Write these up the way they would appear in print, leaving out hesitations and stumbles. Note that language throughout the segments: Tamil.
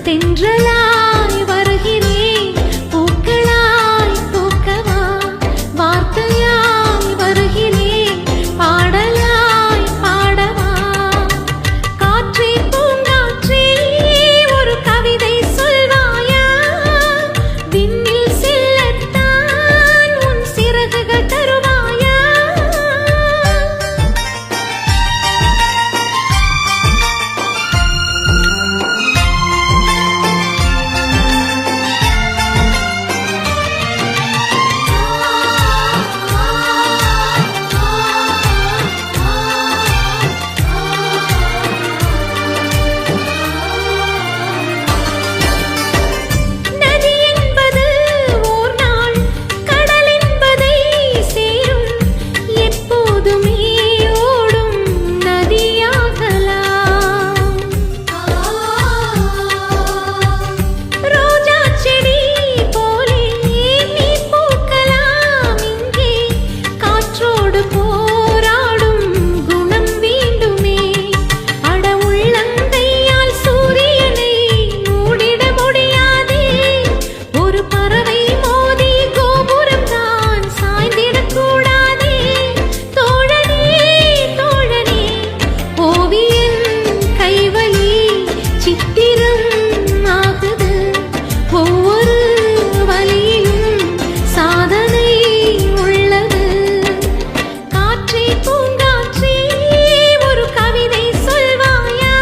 தென்றலாய் வருகிறேன் பூக்களாய் பூக்கவா வார்த்தையாய் வருகிறேன் பாடலாய் பாடவா காற்றே பூங்காற்றே ஒரு கவிதை சொல்வாயா விண்ணில் செல்லத்தான் உன் சிறகுகள் தருவாயா நதி என்பது ஓர் நாள் கடல் என்பதை சேரும் எப்போதுமே ஓடும் நதியாகலாம் ரோஜா செடி போலே நீ பூக்கலாம் இங்கே காற்றோடு போராடும் குணம் வேண்டுமே அட உள்ளங்கையால் சூரியனை மூடிட முடியாதே ஒரு பறவை மோதி கோபுரம் தான் சாய்ந்திடக்கூடாதே தோழனே தோழனே ஓவியன் கைவலி சித்திரம் ஆகுது ஒவ்வொரு வலியிலும் சாதனை உள்ளது காற்றே பூங்காற்றே ஒரு கவிதை சொல்வாயா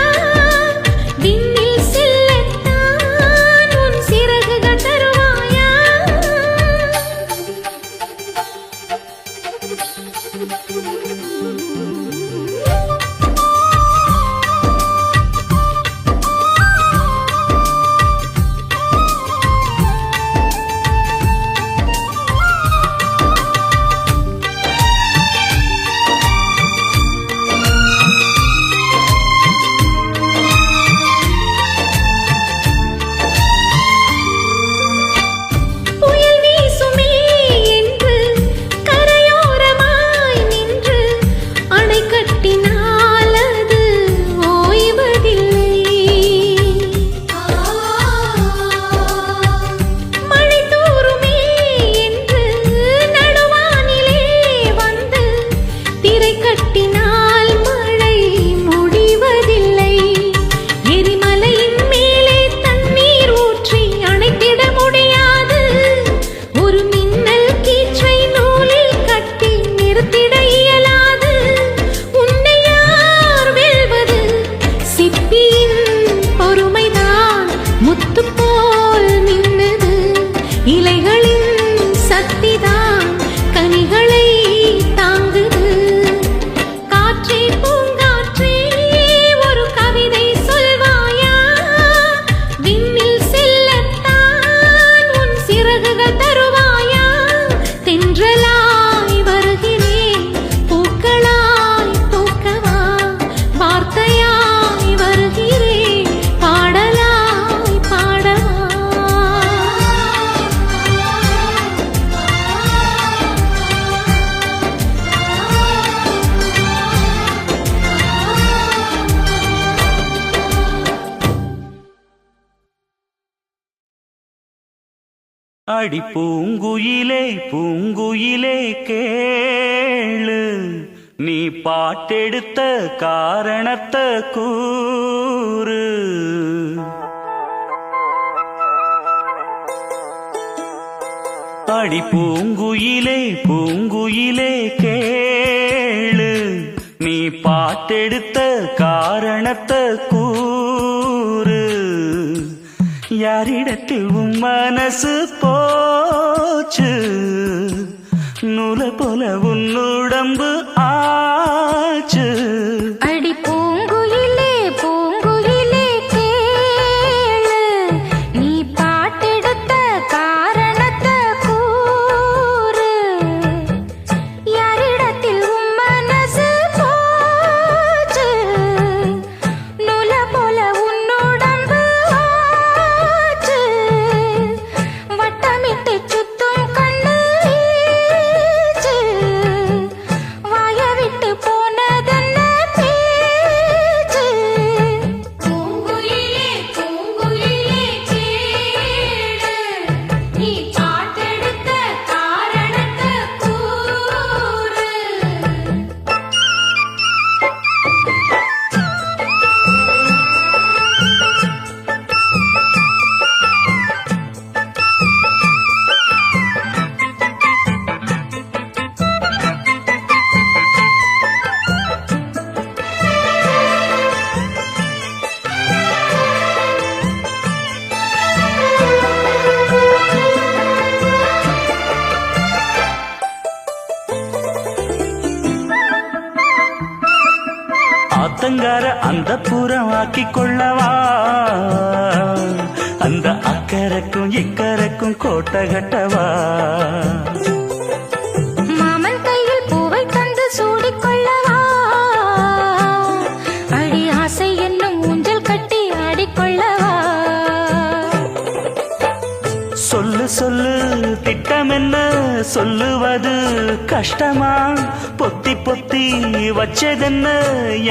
விண்ணில் செல்லத்தான் உன் சிறகுகள் தருவாயா புயல் வீசுமே என்று கரையோரமாய் நின்று அணை கட்டினால் அது ஓய்வதில்லை மழை தூறுமே என்று நடுவானிலே வந்து திரை கட்டினால் மழை முடிவதில்லை எரிமலையின் மேலே தண்ணீர் ஊற்றி அணைத்திட முடியாது ஒரு மின்னல் கீற்றை நூலில் கட்டி நிறுத்திட இயலாது உன்னை யார் வெல்வது சிப்பியின் பொறுமைதான் முத்து போல் மின்னுது இலைகளின் சக்திதான் கனிகளை தாங்குது காற்றே பூங்காற்றே ஒரு கவிதை சொல்வாயா விண்ணில் செல்லத்தான் உன் சிறகுகள் தருவாயா தென்றலாய் வருகிறேன் பூக்களாய் பூக்கவா வார்த்தையாய் வருகிறேன் பாடலாய் பாடவா அடி பூங்குயிலே பூங்குயிலே கேளு நீ பாட்டெடுத்த காரணத்தை கூறு அடி பூங்குயிலே பூங்குயிலே கேளு நீ பாட்டெடுத்த காரணத்தை கூறு யாரிடத்தில் உன் மனசு போச்சு நூலை போல உன் உடம்பு ஆச்சு அடி பூங்குயிலே பூங்குயிலே கேளு நீ பாட்டெடுத்த காரணத்தை கூறு யாரிடத்தில் உன் மனசு போச்சு நூல போல உன் உடம்பு ஆச்சு வட்டமிட்டு சுத்தும் கண்ணு வீச்சு அலங்கார அந்த புறம் ஆக்கி கொள்ளவா அந்த அக்கறைக்கும் இக்கரைக்கும் கோட்டை கட்டவா மாமன் கையில் பூவை தந்து சூடிக்கொள்ளவா அடி ஆசை என்னும் ஊஞ்சல் கட்டி ஆடிக்கொள்ளவா சொல்லு சொல்லு திட்டம் என்ன சொல்லுவது கஷ்டமா பொத்தி பொத்தி வச்சதென்ன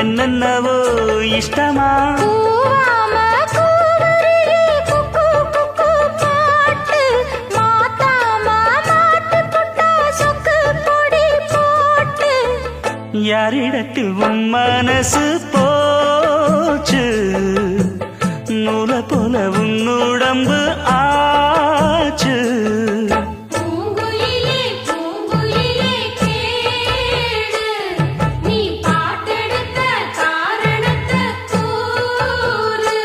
என்னென்னவோ இஷ்டமா பூவாம கூவருளி குக்கு குக்கு பாட்டு மாத்தாம மாட்டு புட்டா சொக்கு பொடி போட்டு யாரிடத்தில் உன் மனசு போச்சு நூல போல உன் உடம்பு ஆச்சு பூங்குயிலே பூங்குயிலே கேளு நீ பாட்டெடுத்த காரணத்தை கூறு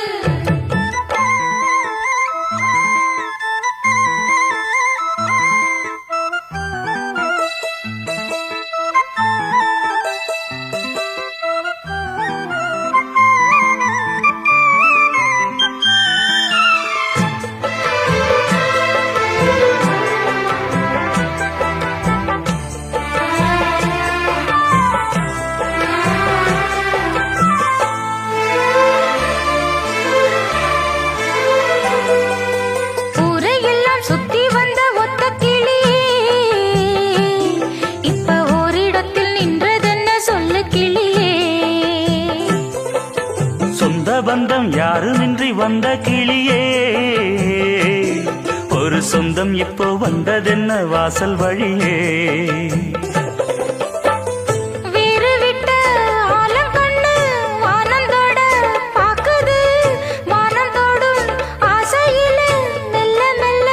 ஊரையெல்லாம் சுத்தி வந்த ஒத்த கிளியே இப்ப ஓரிடத்தில் நின்றதென்ன சொல்லு கிளியே சொந்த பந்தம் யாருமின்றி வந்த கிளியே ஒரு சொந்தம் இப்போ வந்ததென்ன வாசல் வழியே வீறு விட்ட ஆலம் கண்ணு வானந்தோட பாக்குது வானந்தோடும் ஆசையில மெல்ல மெல்ல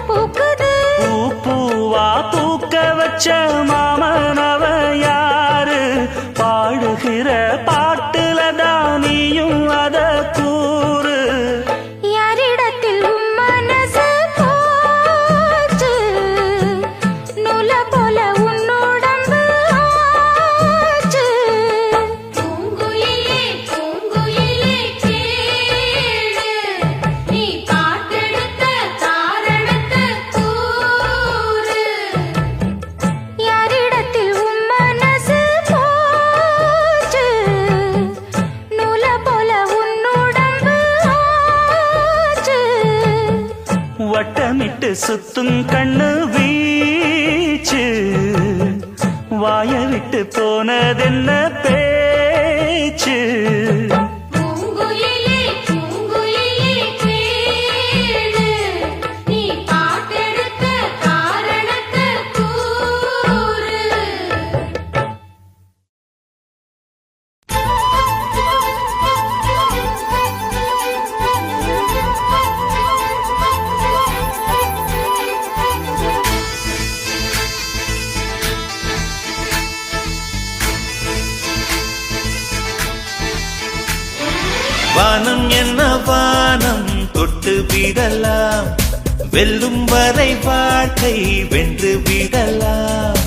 பூக்குது பூ பூவா பூக்க வச்ச மாமனவ யாரு பாடுகிற பாட்டுல தானியும் அத கூறு யாரிடத்தில் உன் மனசு போச்சு நூல போல உன் உடம்பு ஆச்சு பூங்குயிலே பூங்குயிலே கேளு நீ பாட்டெடுத்த காரணத்தை கூறு யாரிடத்தில் உன் மனசு போச்சு நூல போல உன் உடம்பு ஆச்சு வட்டமிட்டு சுத்தும் கண்ணு வீச்சு வாய விட்டு போனதென்ன பேச்சு பூங்குயிலே பூங்குயிலே கேளு நீ பாட்டெடுத்த காரணத்தை கூறு வானம் என்ன வானம் தொட்டு விடலாம் வெல்லும் வரை வாழ்க்கை வென்று விடலாம்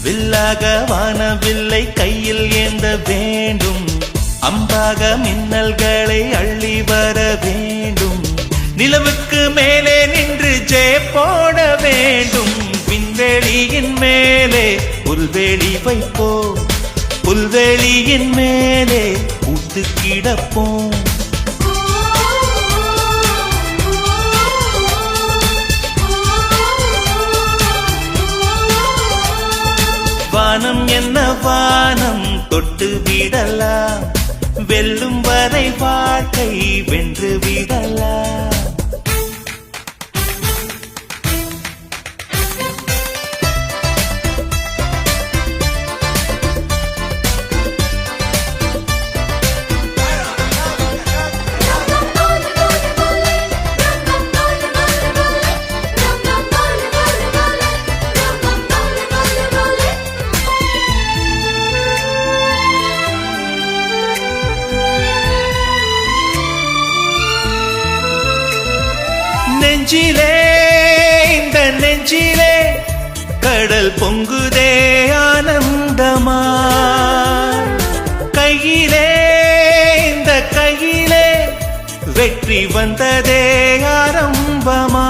வில்லாக வானவில்லை கையில் ஏந்த வேண்டும் அம்பாக மின்னல்களை அள்ளி வர வேண்டும் நிலவுக்கு மேலே நின்று ஜெய போட வேண்டும் விண்வெளியின் மேலே புல்வெளி வைப்போம் புல்வெளியின் மேலே பூத்து கிடப்போம் வானம் என்ன வானம் தொட்டு விடலாம் வெல்லும் வரை வாழ்க்கை வென்று விடலாம் நெஞ்சிலே இந்த நெஞ்சிலே கடல் பொங்குதே ஆனந்தமா கையிலே வந்ததே ஆரம்பமா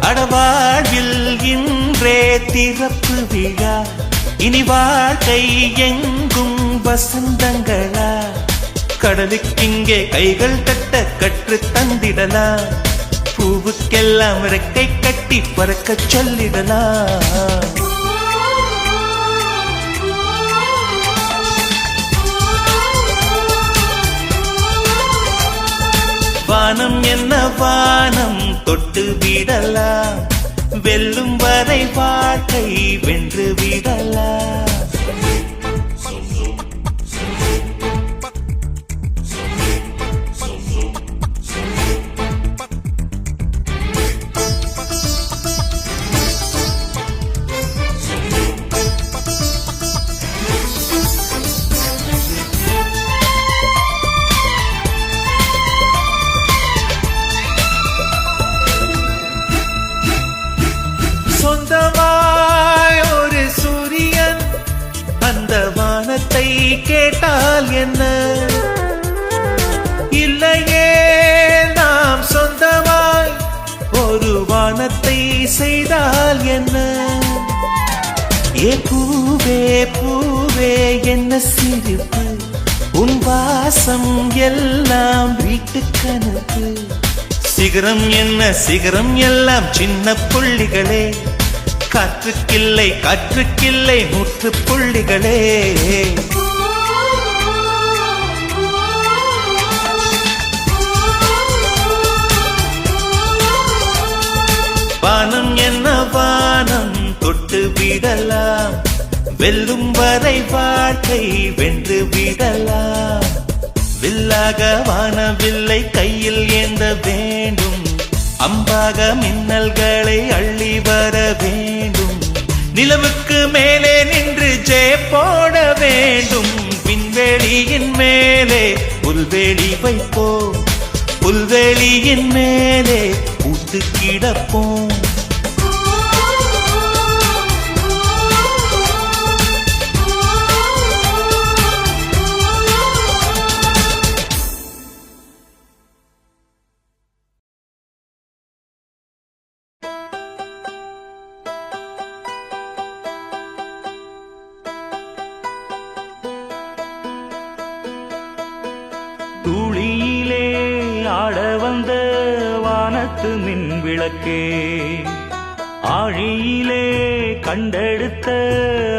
அடவாழ்வில் இன்றே திறப்பு விழா இனி வாழ்க்கை எங்கும் வசந்தங்களா கடலுக்கிங்கே கைகள் தட்ட கற்று தந்திடலா பூவுக்கெல்லாம் ரெக்கை கட்டி பறக்கச் சொல்லிடலா வானம் என்ன வானம் தொட்டு விடலாம் வெல்லும் வரை வாழ்க்கை வென்று விடலாம் சொந்தமாய் ஒரு சூரியன் அந்த வானத்தை கேட்டால் என்ன இல்லையே நாம் சொந்தமாய் ஒரு வானத்தை செய்தால் என்ன ஏ பூவே பூவே என்ன சிரிப்பு உன் வாசம் எல்லாம் வீட்டு கனவு சிகரம் என்ன சிகரம் எல்லாம் சின்ன புள்ளிகளே காற்றுக்கில்லை நூற்று புள்ளிகளே வானம் என்ன வானம் தொட்டு விடலாம் வெல்லும் வரை வாழ்க்கை வென்று விடலாம் வில்லாக வானவில்லை கையில் ஏந்த வேண்டும் அம்பாக மின்னல்களை அள்ளி வர வேண்டும் நிலவுக்கு மேலே நின்று ஜெய போட வேண்டும் விண்வெளியின் மேலே புல்வெளி வைப்போம் புல்வெளியின் மேலே பூத்து கிடப்போம் துளியிலே ஆட வந்த வானத்து மின் விளக்கே ஆழியிலே கண்டெடுத்த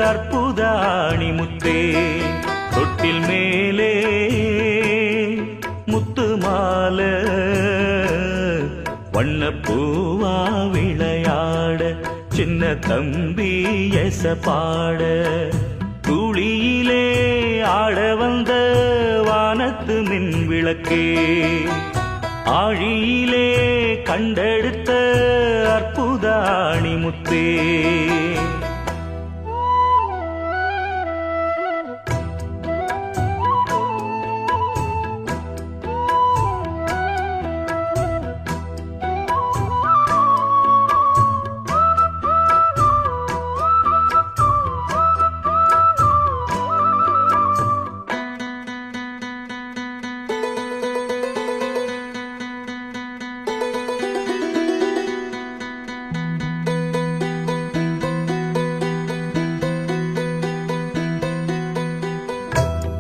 அற்புத அணிமுத்தே தொட்டில் மேலே முத்து மாலை வண்ணப்பூவா விளையாட சின்ன தம்பி எச பாட துளியிலே ஆட வந்த வானத்து மின் விளக்கே ஆழியிலே கண்டெடுத்த அற்புத அணிமுத்தே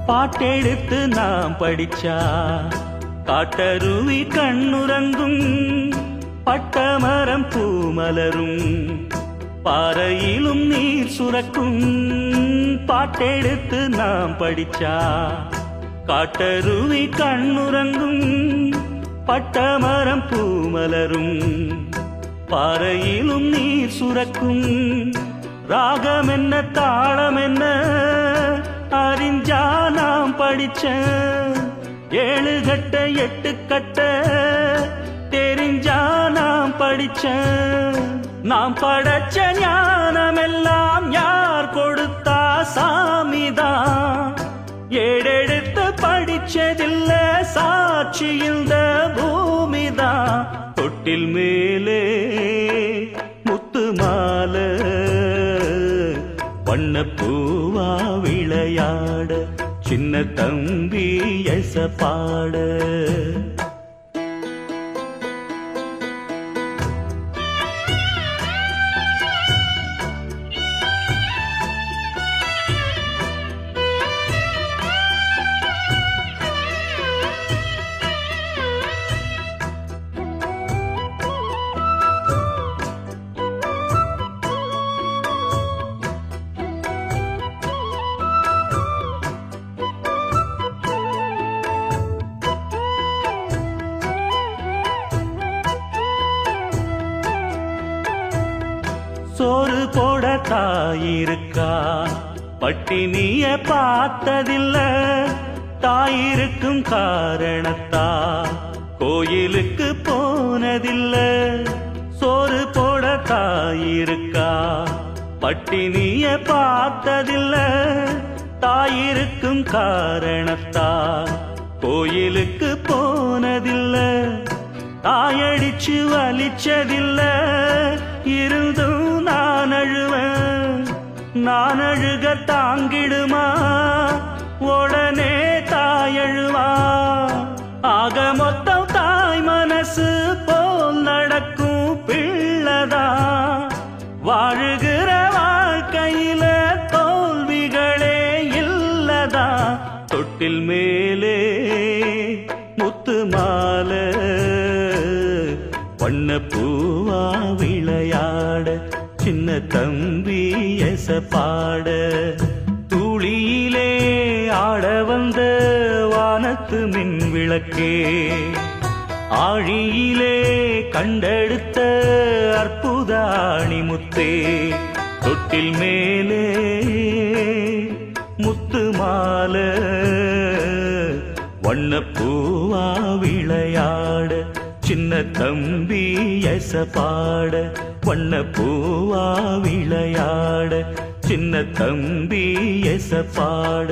பாட்டெடுத்து நாம் படிச்சா காட்டருவி கண்ணுறங்கும் பட்டமரம் பூமலரும் பாறையிலும் நீர் சுரக்கும் பாட்டெடுத்து நாம் படிச்சா காட்டருவி கண்ணுறங்கும் பட்டமரம் பூமலரும் பாறையிலும் நீர் சுரக்கும் ராகம் என்ன தாளம் என்ன அறிஞ்சா நாம் படிச்ச 7 கட்ட 8 கட்ட தெரிஞ்சா நாம் படிச்ச நாம் படைச்ச ஞானமெல்லாம் யார் கொடுத்தா சாமிதான் ஏடெடுத்து படிச்சதில்ல சாட்சி இந்த பூமிதான் தொட்டில் மேலே முத்து மாலை வண்ணப்பூவா விளையாட சின்ன தம்பி எச பாட சோறு போட தாயிருக்கா பட்டினிய பார்த்ததில்ல தாயிருக்கும் காரணத்தா கோயிலுக்கு போனதில்ல சோறு போட தாயிருக்கா பட்டினிய பார்த்ததில்ல தாயிருக்கும் காரணத்தா கோயிலுக்கு போனதில்ல தாயடிச்சு வலிச்சதில்ல இருந்தும் நான் அழுவேன் நான் அழுக தாங்கிடுமா உடனே தாயழுவா ஆக மொத்தம் தாய் மனசு போல் நடக்கும் பிள்ளதா வாழுகிற வாழ்க்கையில தோல்விகளே இல்லதா தொட்டில் மேலே முத்து மாலை வண்ண பூவா விளையாட சின்ன தம்பி எச பாட தூளியிலே ஆட வந்த வானத்து மின் விளக்கே ஆழியிலே கண்டெடுத்த அற்புத அணிமுத்தே தொட்டில் மேலே முத்து மாலை வண்ண பூவா விளையாட சின்ன தம்பி எச பாட வண்ண பூவா விளையாட சின்ன தம்பி எச பாட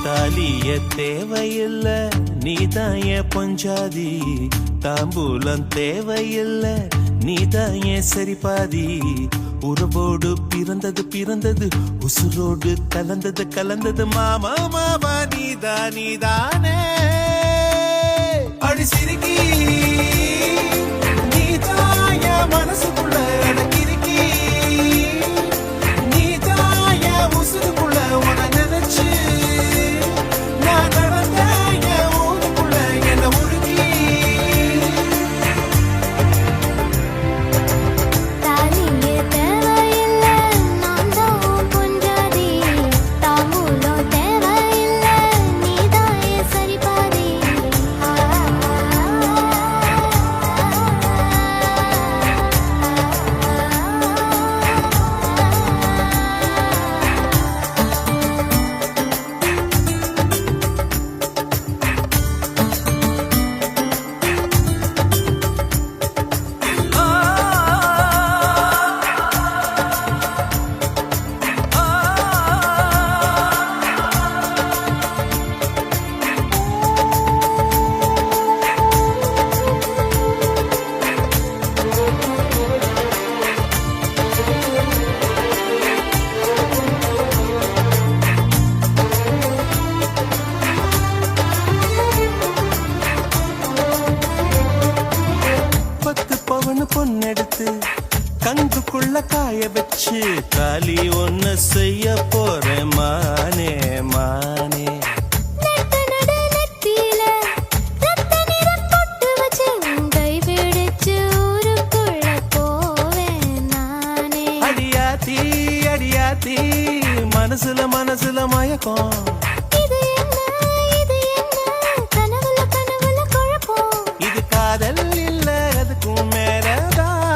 தாலிய தேவையில்ல நீதாய பொஞ்சாதி தாம்பூலம் தேவையில்ல நீதாய சரிபாதி உறவோடு பிறந்தது பிறந்தது உசுரோடு கலந்தது கலந்தது மாமா மாமா நீதானே அடி சிரிக்கி நீதாய மனசுக்குள்ள அடக்கிருக்கி நீதாய உசுருக்குள்ள உன நினைச்சு பொன்னெடுத்து கங்குக்குள்ள காய வச்சு காலி ஒன்னு செய்ய போறேன் மானே மானே அடியாத்தி அடியாத்தி மனசுல மனசுல மயக்கம் இது காதல் இல்ல அதுக்கும் மேலதான்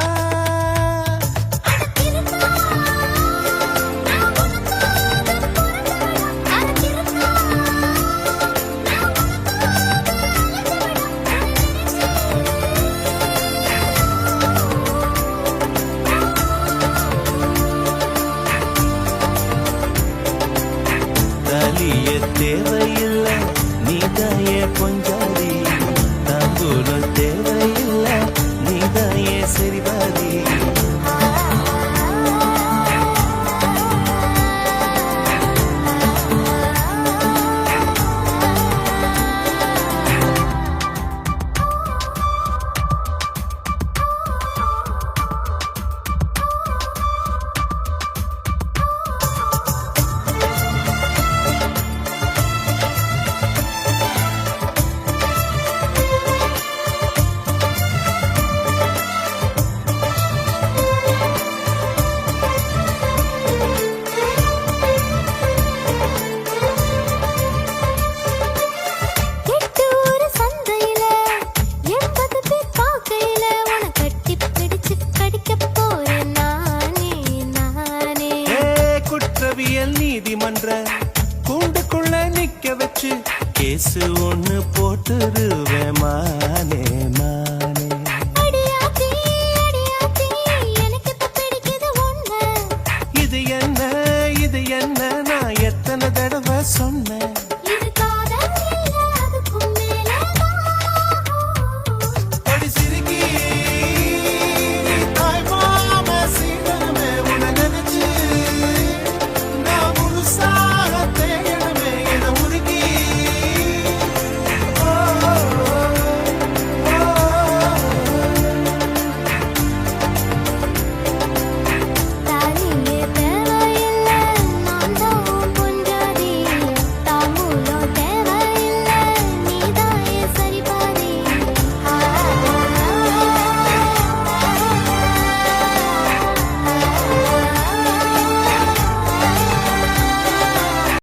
சுத்துது